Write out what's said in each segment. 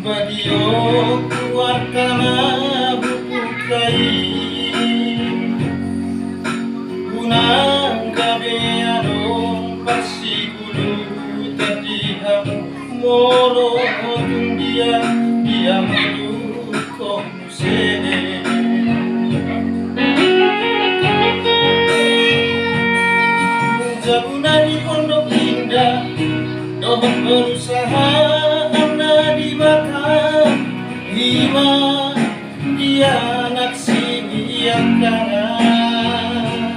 Bagio kuartana bukukai Unang gabi anong pasigulu Tadiham moro dia dia melukong sene Jabuna di Pondok Indah Dohon berusaha anda di Batam Lima dia anak sini yang kanan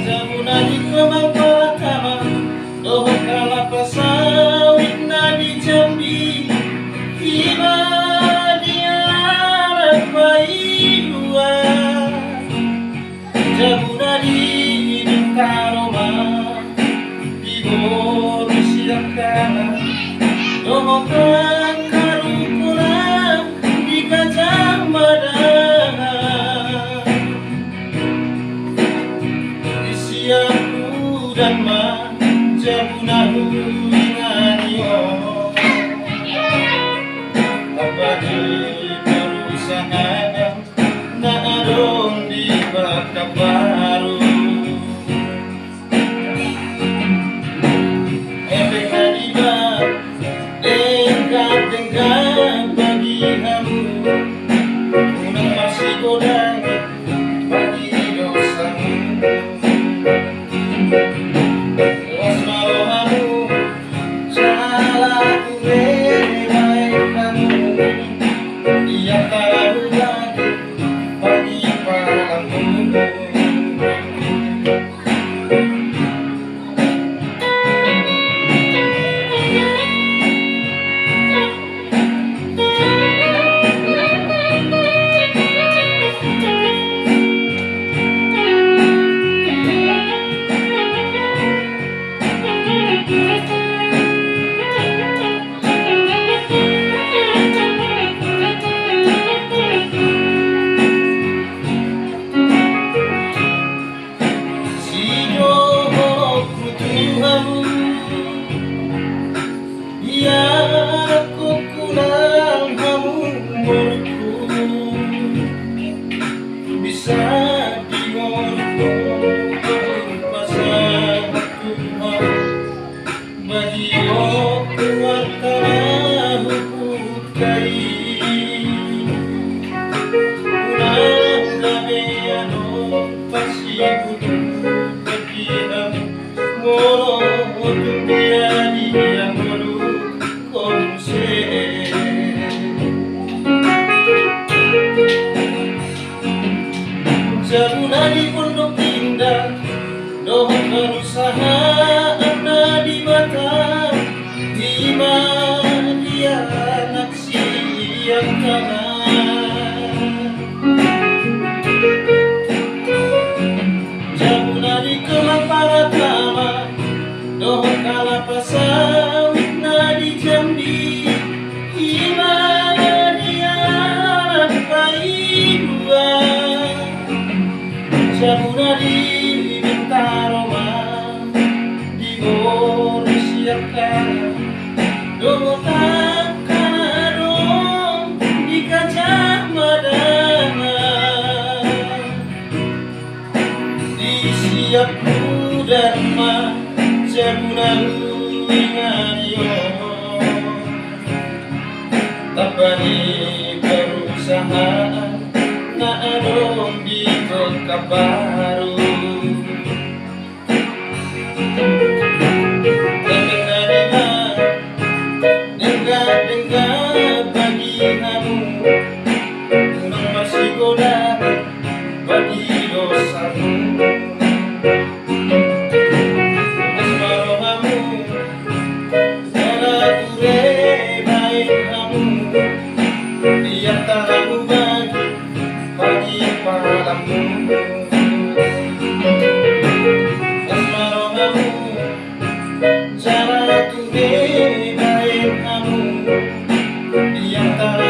Jabuna di Kemang Pratama Dohon kalapa sawit na di Jambi Lima dia anak bayi dua Jabuna di Karoma di Borussia kana Domokang karukulang di Gajah Mada di siapku dan ma Jabuna huinganio Abadi perusahaan na adong di Baka Baru Dengar bagi kamu Unang masih godang bagi dosamu Wasmarohamu salah baik kamu Dia tahu lagi bagi padamu Ya aku kurang kamu menurutku bisa dimorku pasang Tuhan bagi aku wartana hukukai kurang gabeano pasibudu berdiam moro dia yang Jabuna di Pondok Indah Dohon berusaha anda di Batam Lima dia anak siang kanan Jabuna di Kemang Pratama Dohon kalapa sawit na di Jambi Lima dia anak bayi dua Jabuna di Bintaroma di Borussia kana Domokang kanadong di Gajah Mada di siapku dan ma Jabuna huinganio Tabani perusahaan na adong di Kota Baru dengar bagi kamu Unang masih godang bagi dosamu Asmarohamu salah baik kamu Dia tahu bagi padamu Asmarohamu salah baik kamu Dia tahu